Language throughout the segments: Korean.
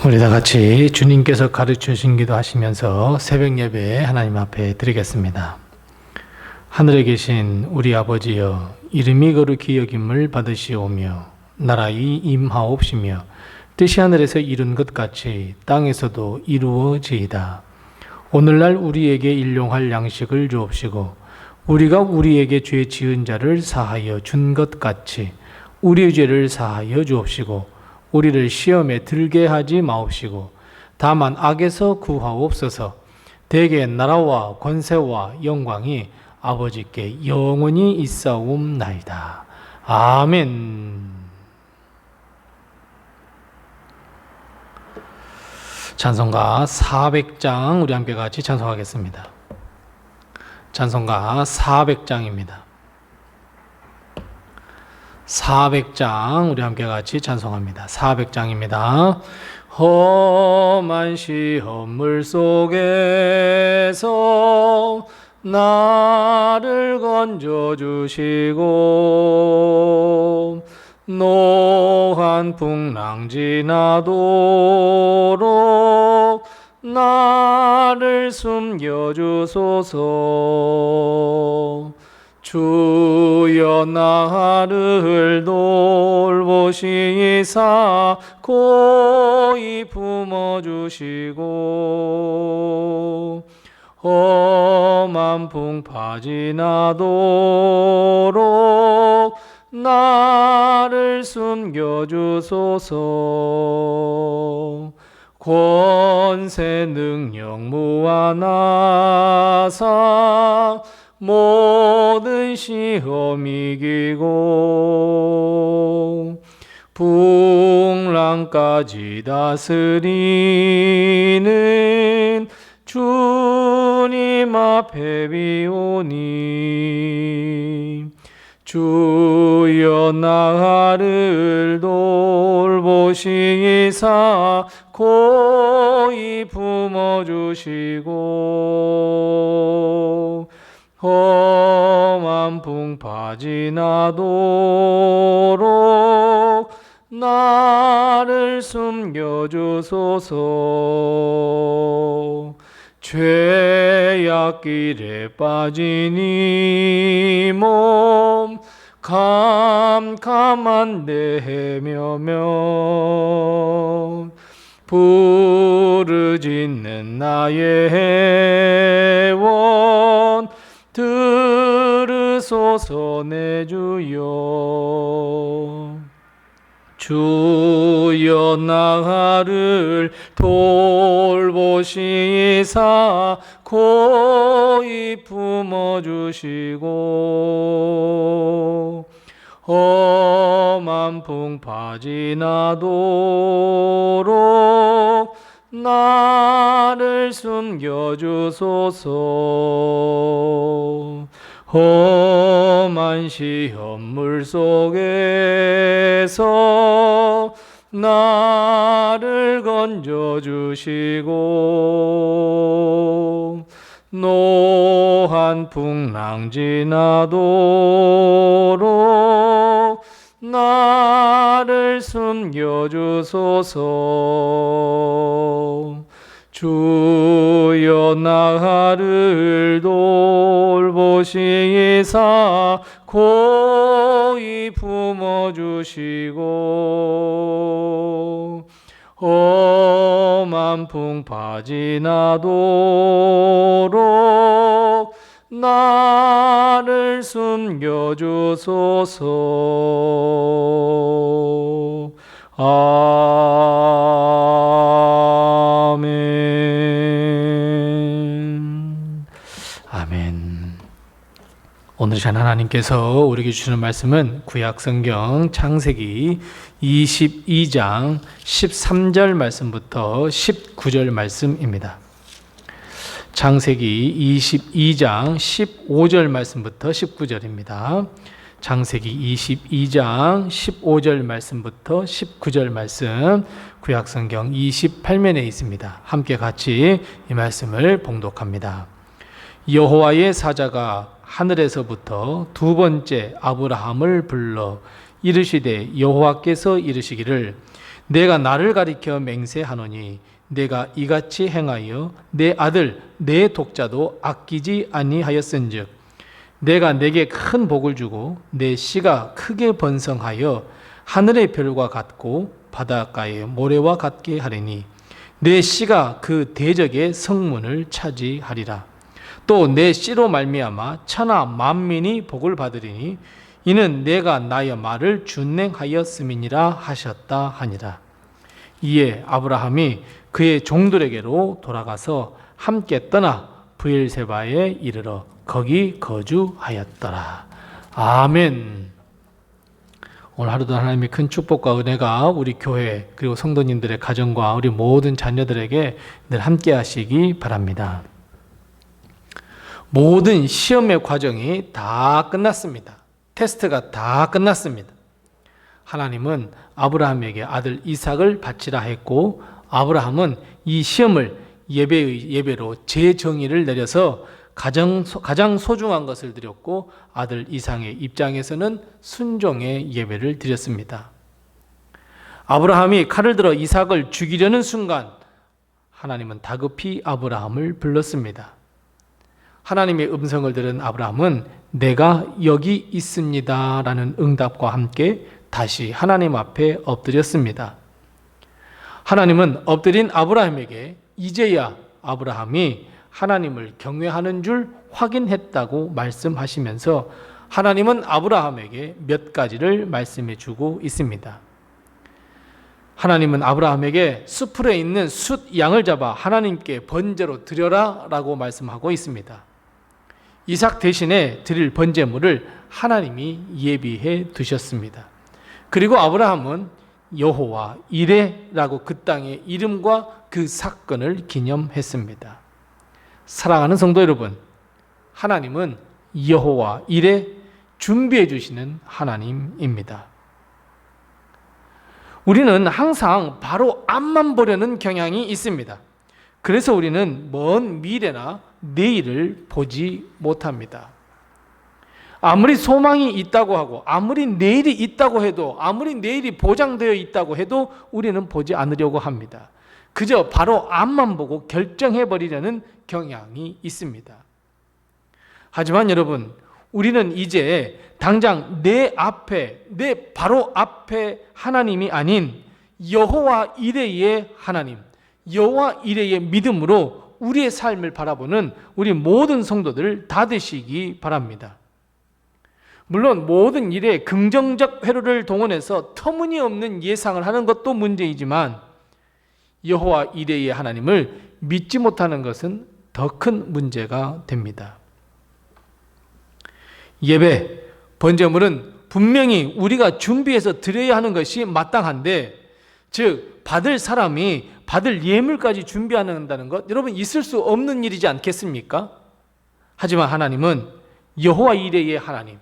우리 다 같이 주님께서 가르쳐 주신 기도 하시면서 새벽 예배 하나님 앞에 드리겠습니다. 하늘에 계신 우리 아버지여, 이름이 거룩히 여김을 받으시오며 나라의 임하옵시며 뜻이 하늘에서 이룬 것 같이 땅에서도 이루어지이다. 오늘날 우리에게 일용할 양식을 주옵시고 우리가 우리에게 죄 지은 자를 사하여 준 것 같이 우리의 죄를 사하여 주옵시고 우리를 시험에 들게 하지 마옵시고 다만 악에서 구하옵소서. 대개 나라와 권세와 영광이 아버지께 영원히 있사옵나이다. 아멘. 찬송가 400장 우리 함께 같이 찬송하겠습니다. 찬송가 400장입니다. 400장 우리 함께 같이 찬송합니다. 400장입니다. 험한 시험물 속에서 나를 건져주시고 노한 풍랑 지나도록 나를 숨겨주소서. 주여 나를 돌보시사 고이 품어주시고 험한 풍파 지나도록 나를 숨겨주소서. 권세 능력 무한하사 모든 시험 이기고 풍랑까지 다스리는 주님 앞에 비오니 주여 나를 돌보시사 고이 품어주시고 험한 풍파 지나도록 나를 숨겨주소서. 죄악길에 빠진 이 몸 캄캄한 내 헤매며 부르짖는 나의 애원 들으소서 내 주여. 주여 나를 돌보시사 고이 품어주시고 험한 풍파 지나도록 나를 숨겨주소서. 험한 시험물 속에서 나를 건져주시고 노한 풍랑 지나도록 나를 숨겨주소서. 주여 나를 돌보시사 고이 품어주시고 험한 풍파 지나도록 나를 숨겨주소서. 아멘. 아멘. 오늘 전 하나님께서 우리에게 주시는 말씀은 구약성경 창세기 22장 13절 말씀부터 19절 말씀입니다. 창세기 22장 15절 말씀부터 19절입니다. 창세기 22장 15절 말씀부터 19절 말씀 구약성경 28면에 있습니다. 함께 같이 이 말씀을 봉독합니다. 여호와의 사자가 하늘에서부터 두 번째 아브라함을 불러 이르시되 여호와께서 이르시기를 내가 나를 가리켜 맹세하노니 내가 이같이 행하여 내 아들 내 독자도 아끼지 아니하였은즉 내가 내게 큰 복을 주고 내 씨가 크게 번성하여 하늘의 별과 같고 바닷가의 모래와 같게 하리니 내 씨가 그 대적의 성문을 차지하리라. 또 내 씨로 말미암아 천하 만민이 복을 받으리니 이는 내가 나의 말을 준행하였음이니라 하셨다 하니라. 이에 아브라함이 그의 종들에게로 돌아가서 함께 떠나 브엘세바에 이르러 거기 거주하였더라. 아멘. 오늘 하루도 하나님의 큰 축복과 은혜가 우리 교회 그리고 성도님들의 가정과 우리 모든 자녀들에게 늘 함께 하시기 바랍니다. 모든 시험의 과정이 다 끝났습니다. 테스트가 다 끝났습니다. 하나님은 아브라함에게 아들 이삭을 바치라 했고 아브라함은 이 시험을 예배로 재정의를 내려서 가장 소중한 것을 드렸고 아들 이삭의 입장에서는 순종의 예배를 드렸습니다. 아브라함이 칼을 들어 이삭을 죽이려는 순간 하나님은 다급히 아브라함을 불렀습니다. 하나님의 음성을 들은 아브라함은 내가 여기 있습니다 라는 응답과 함께 다시 하나님 앞에 엎드렸습니다. 하나님은 엎드린 아브라함에게 이제야 아브라함이 하나님을 경외하는 줄 확인했다고 말씀하시면서 하나님은 아브라함에게 몇 가지를 말씀해 주고 있습니다. 하나님은 아브라함에게 수풀에 있는 숫 양을 잡아 하나님께 번제로 드려라 라고 말씀하고 있습니다. 이삭 대신에 드릴 번제물을 하나님이 예비해 두셨습니다. 그리고 아브라함은 여호와 이레라고 그 땅의 이름과 그 사건을 기념했습니다. 사랑하는 성도 여러분, 하나님은 여호와 이레 준비해 주시는 하나님입니다. 우리는 항상 바로 앞만 보려는 경향이 있습니다. 그래서 우리는 먼 미래나 내일을 보지 못합니다. 아무리 소망이 있다고 하고 아무리 내일이 있다고 해도 아무리 내일이 보장되어 있다고 해도 우리는 보지 않으려고 합니다. 그저 바로 앞만 보고 결정해버리려는 경향이 있습니다. 하지만 여러분, 우리는 이제 당장 내 앞에, 내 바로 앞에 하나님이 아닌 여호와 이레의 하나님, 여호와 이레의 믿음으로 우리의 삶을 바라보는 우리 모든 성도들 다 되시기 바랍니다. 물론 모든 일에 긍정적 회로를 동원해서 터무니없는 예상을 하는 것도 문제이지만 여호와 이레의 하나님을 믿지 못하는 것은 더 큰 문제가 됩니다. 예배, 번제물은 분명히 우리가 준비해서 드려야 하는 것이 마땅한데, 즉 받을 사람이 받을 예물까지 준비한다는 것, 여러분 있을 수 없는 일이지 않겠습니까? 하지만 하나님은 여호와 이레의 하나님,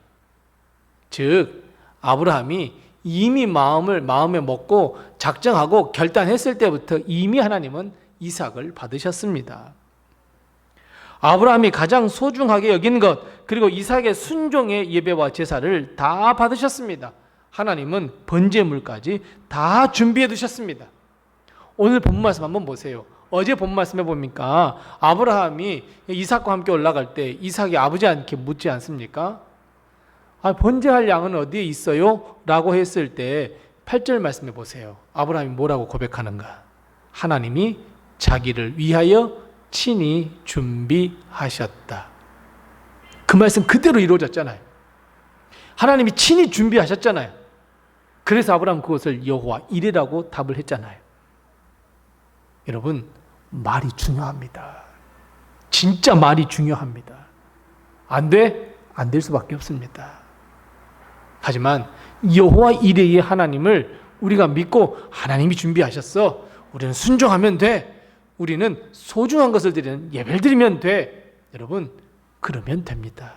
즉 아브라함이 이미 마음에 먹고 작정하고 결단했을 때부터 이미 하나님은 이삭을 받으셨습니다. 아브라함이 가장 소중하게 여긴 것, 그리고 이삭의 순종의 예배와 제사를 다 받으셨습니다. 하나님은 번제물까지 다 준비해 두셨습니다. 오늘 본문 말씀 한번 보세요. 어제 본문 말씀해 보니까 아브라함이 이삭과 함께 올라갈 때 이삭이 아버지한테 묻지 않습니까? 번제할 양은 어디에 있어요? 라고 했을 때 8절 말씀해 보세요. 아브라함이 뭐라고 고백하는가? 하나님이 자기를 위하여 친히 준비하셨다. 그 말씀 그대로 이루어졌잖아요. 하나님이 친히 준비하셨잖아요. 그래서 아브라함 그것을 여호와 이레라고 답을 했잖아요. 여러분, 말이 중요합니다. 진짜 말이 중요합니다. 안 돼? 안 될 수밖에 없습니다. 하지만 여호와 이레의 하나님을 우리가 믿고 하나님이 준비하셨어, 우리는 순종하면 돼, 우리는 소중한 것을 드리는 예배를 드리면 돼, 여러분 그러면 됩니다.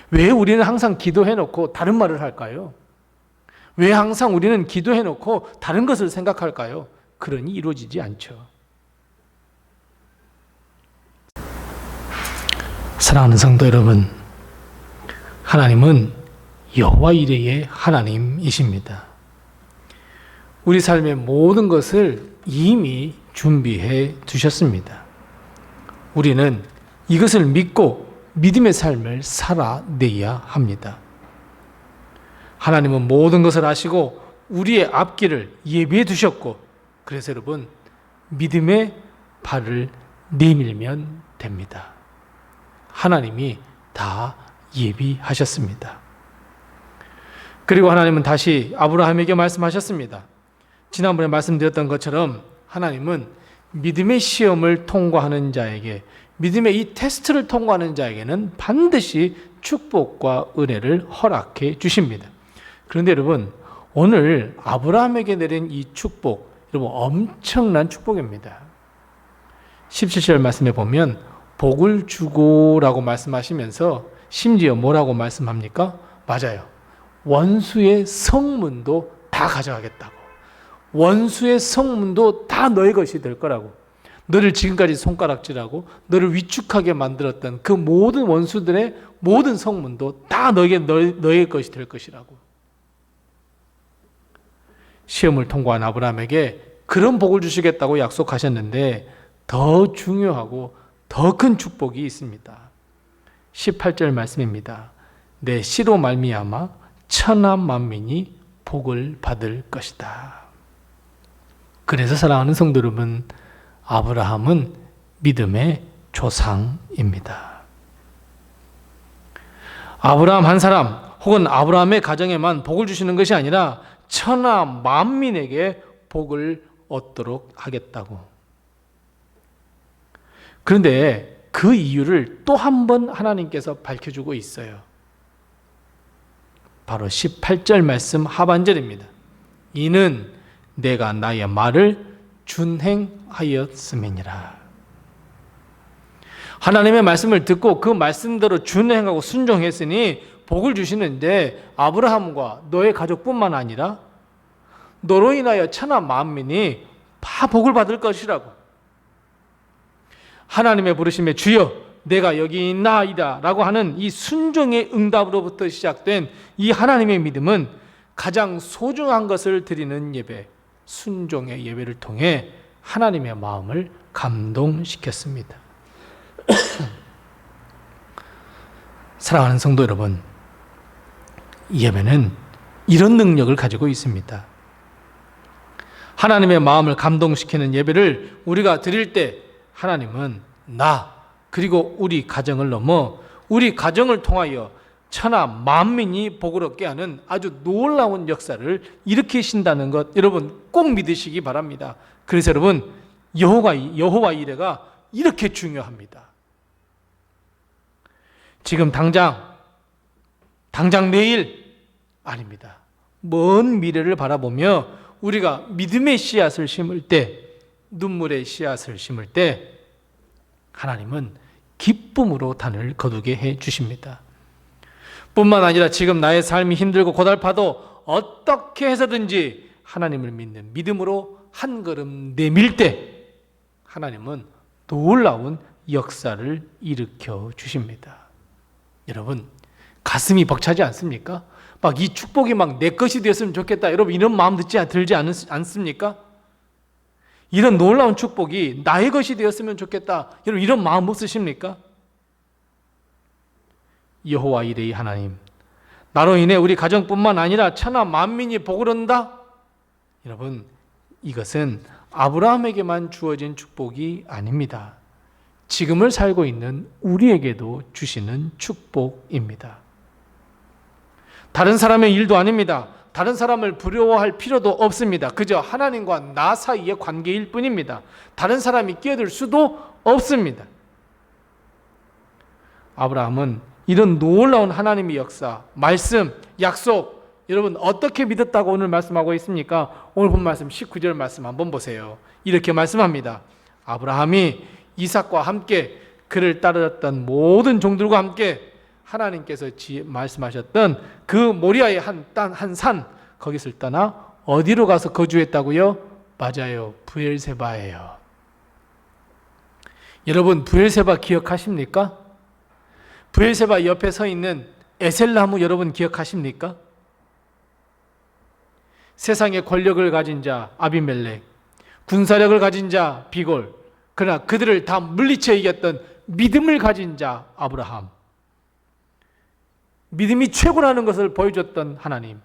왜 우리는 항상 기도해놓고 다른 말을 할까요? 왜 항상 우리는 기도해놓고 다른 것을 생각할까요? 그러니 이루어지지 않죠. 사랑하는 성도 여러분, 하나님은 여호와 이레의 하나님이십니다. 우리 삶의 모든 것을 이미 준비해 두셨습니다. 우리는 이것을 믿고 믿음의 삶을 살아내야 합니다. 하나님은 모든 것을 아시고 우리의 앞길을 예비해 두셨고, 그래서 여러분, 믿음의 발을 내밀면 됩니다. 하나님이 다 예비하셨습니다. 그리고 하나님은 다시 아브라함에게 말씀하셨습니다. 지난번에 말씀드렸던 것처럼 하나님은 믿음의 시험을 통과하는 자에게, 믿음의 이 테스트를 통과하는 자에게는 반드시 축복과 은혜를 허락해 주십니다. 그런데 여러분, 오늘 아브라함에게 내린 이 축복, 여러분 엄청난 축복입니다. 17절 말씀에 보면 복을 주고라고 말씀하시면서 심지어 뭐라고 말씀합니까? 맞아요. 원수의 성문도 다 가져가겠다고. 원수의 성문도 다 너의 것이 될 거라고. 너를 지금까지 손가락질하고 너를 위축하게 만들었던 그 모든 원수들의 모든 성문도 다 너의 것이 될 것이라고. 시험을 통과한 아브라함에게 그런 복을 주시겠다고 약속하셨는데 더 중요하고 더 큰 축복이 있습니다. 18절 말씀입니다. 내 씨로 말미암아 천하 만민이 복을 받을 것이다. 그래서 사랑하는 성도 여러분, 아브라함은 믿음의 조상입니다. 아브라함 한 사람 혹은 아브라함의 가정에만 복을 주시는 것이 아니라 천하 만민에게 복을 얻도록 하겠다고. 그런데 그 이유를 또 한 번 하나님께서 밝혀주고 있어요. 바로 18절 말씀 하반절입니다. 이는 내가 나의 말을 준행하였음이니라. 하나님의 말씀을 듣고 그 말씀대로 준행하고 순종했으니 복을 주시는데 아브라함과 너의 가족뿐만 아니라 너로 인하여 천하 만민이 다 복을 받을 것이라고. 하나님의 부르심에 주여 내가 여기 있나이다 라고 하는 이 순종의 응답으로부터 시작된 이 하나님의 믿음은 가장 소중한 것을 드리는 예배, 순종의 예배를 통해 하나님의 마음을 감동시켰습니다. 사랑하는 성도 여러분, 예배는 이런 능력을 가지고 있습니다. 하나님의 마음을 감동시키는 예배를 우리가 드릴 때 하나님은 나 그리고 우리 가정을 넘어 우리 가정을 통하여 천하 만민이 복을 얻게 하는 아주 놀라운 역사를 일으키신다는 것 여러분 꼭 믿으시기 바랍니다. 그래서 여러분 여호와 이레가 이렇게 중요합니다. 지금 당장 내일 아닙니다. 먼 미래를 바라보며 우리가 믿음의 씨앗을 심을 때, 눈물의 씨앗을 심을 때 하나님은 기쁨으로 단을 거두게 해 주십니다. 뿐만 아니라 지금 나의 삶이 힘들고 고달파도 어떻게 해서든지 하나님을 믿는 믿음으로 한 걸음 내밀 때 하나님은 놀라운 역사를 일으켜 주십니다. 여러분 가슴이 벅차지 않습니까? 막 이 축복이 막 내 것이 되었으면 좋겠다. 여러분 이런 마음 들지 않습니까? 이런 놀라운 축복이 나의 것이 되었으면 좋겠다. 여러분 이런 마음 없으십니까? 여호와 이레의 하나님, 나로 인해 우리 가정뿐만 아니라 천하 만민이 복을 얻는다. 여러분 이것은 아브라함에게만 주어진 축복이 아닙니다. 지금을 살고 있는 우리에게도 주시는 축복입니다. 다른 사람의 일도 아닙니다. 다른 사람을 부러워할 필요도 없습니다. 그저 하나님과 나 사이의 관계일 뿐입니다. 다른 사람이 끼어들 수도 없습니다. 아브라함은 이런 놀라운 하나님의 역사, 말씀, 약속, 여러분 어떻게 믿었다고 오늘 말씀하고 있습니까? 오늘 본 말씀 19절 말씀 한번 보세요. 이렇게 말씀합니다. 아브라함이 이삭과 함께 그를 따르던 모든 종들과 함께 하나님께서 말씀하셨던 그 모리아의 한 산, 거기를 떠나 어디로 가서 거주했다고요? 맞아요. 브엘세바예요. 여러분 브엘세바 기억하십니까? 브엘세바 옆에 서 있는 에셀나무 여러분 기억하십니까? 세상의 권력을 가진 자 아비멜렉, 군사력을 가진 자 비골, 그러나 그들을 다 물리쳐 이겼던 믿음을 가진 자 아브라함, 믿음이 최고라는 것을 보여줬던 하나님,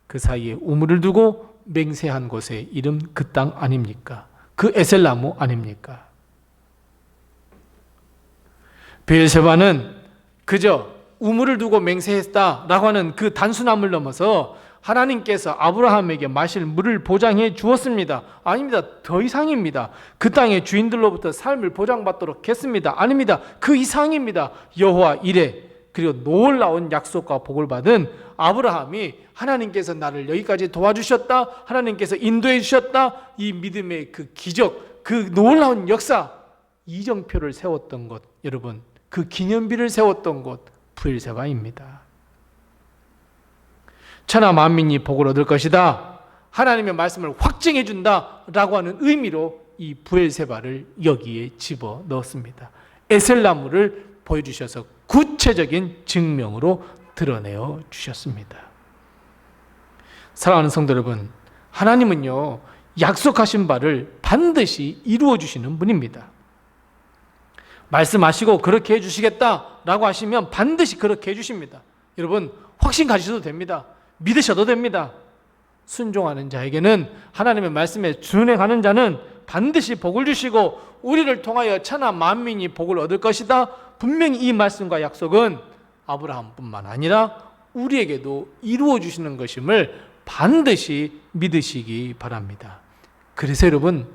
그 사이에 우물을 두고 맹세한 곳의 이름 그 땅 아닙니까? 그 에셀나무 아닙니까? 베엘세바는 그저 우물을 두고 맹세했다라고 하는 그 단순함을 넘어서 하나님께서 아브라함에게 마실 물을 보장해 주었습니다. 아닙니다. 더 이상입니다. 그 땅의 주인들로부터 삶을 보장받도록 했습니다. 아닙니다. 그 이상입니다. 여호와 이레, 그리고 놀라운 약속과 복을 받은 아브라함이 하나님께서 나를 여기까지 도와주셨다, 하나님께서 인도해 주셨다, 이 믿음의 그 기적, 그 놀라운 역사, 이정표를 세웠던 곳, 여러분, 그 기념비를 세웠던 곳 브엘세바입니다. 천하 만민이 복을 얻을 것이다, 하나님의 말씀을 확증해 준다라고 하는 의미로 이 브엘세바를 여기에 집어 넣었습니다. 에셀나무를 보여주셔서 구체적인 증명으로 드러내어 주셨습니다. 사랑하는 성도 여러분, 하나님은요, 약속하신 바를 반드시 이루어 주시는 분입니다. 말씀하시고 그렇게 해주시겠다라고 하시면 반드시 그렇게 해주십니다. 여러분, 확신 가지셔도 됩니다. 믿으셔도 됩니다. 순종하는 자에게는, 하나님의 말씀에 준행하는 자는 반드시 복을 주시고 우리를 통하여 천하 만민이 복을 얻을 것이다. 분명히 이 말씀과 약속은 아브라함뿐만 아니라 우리에게도 이루어 주시는 것임을 반드시 믿으시기 바랍니다. 그래서 여러분,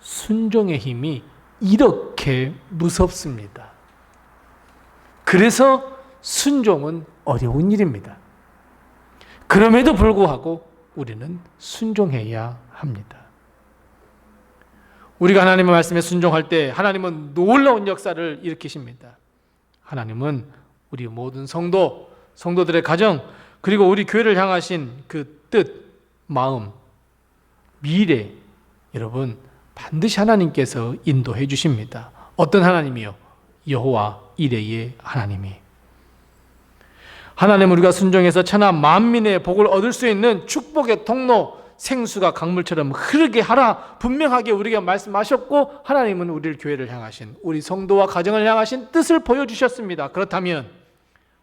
순종의 힘이 이렇게 무섭습니다. 그래서 순종은 어려운 일입니다. 그럼에도 불구하고 우리는 순종해야 합니다. 우리가 하나님의 말씀에 순종할 때 하나님은 놀라운 역사를 일으키십니다. 하나님은 우리 모든 성도들의 가정, 그리고 우리 교회를 향하신 그 뜻, 마음, 미래, 여러분 반드시 하나님께서 인도해 주십니다. 어떤 하나님이요? 여호와 이레의 하나님이. 하나님, 우리가 순종해서 천하 만민의 복을 얻을 수 있는 축복의 통로, 생수가 강물처럼 흐르게 하라 분명하게 우리에게 말씀하셨고, 하나님은 우리를 교회를 향하신, 우리 성도와 가정을 향하신 뜻을 보여주셨습니다. 그렇다면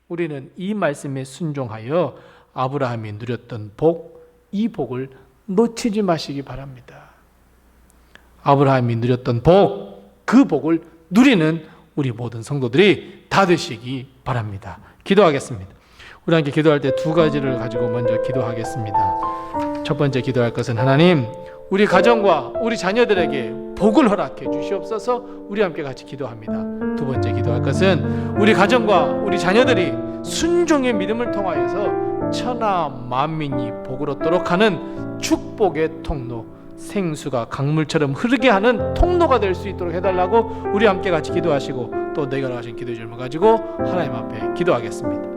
우리는 이 말씀에 순종하여 아브라함이 누렸던 복, 이 복을 놓치지 마시기 바랍니다. 아브라함이 누렸던 복, 그 복을 누리는 우리 모든 성도들이 다 되시기 바랍니다. 기도하겠습니다. 우리 함께 기도할 때 두 가지를 가지고 먼저 기도하겠습니다. 첫 번째 기도할 것은, 하나님, 우리 가정과 우리 자녀들에게 복을 허락해 주시옵소서. 우리 함께 같이 기도합니다. 두 번째 기도할 것은, 우리 가정과 우리 자녀들이 순종의 믿음을 통하여서 천하 만민이 복을 얻도록 하는 축복의 통로, 생수가 강물처럼 흐르게 하는 통로가 될 수 있도록 해달라고 우리 함께 같이 기도하시고, 또 내가 하신 기도의 질문 가지고 하나님 앞에 기도하겠습니다.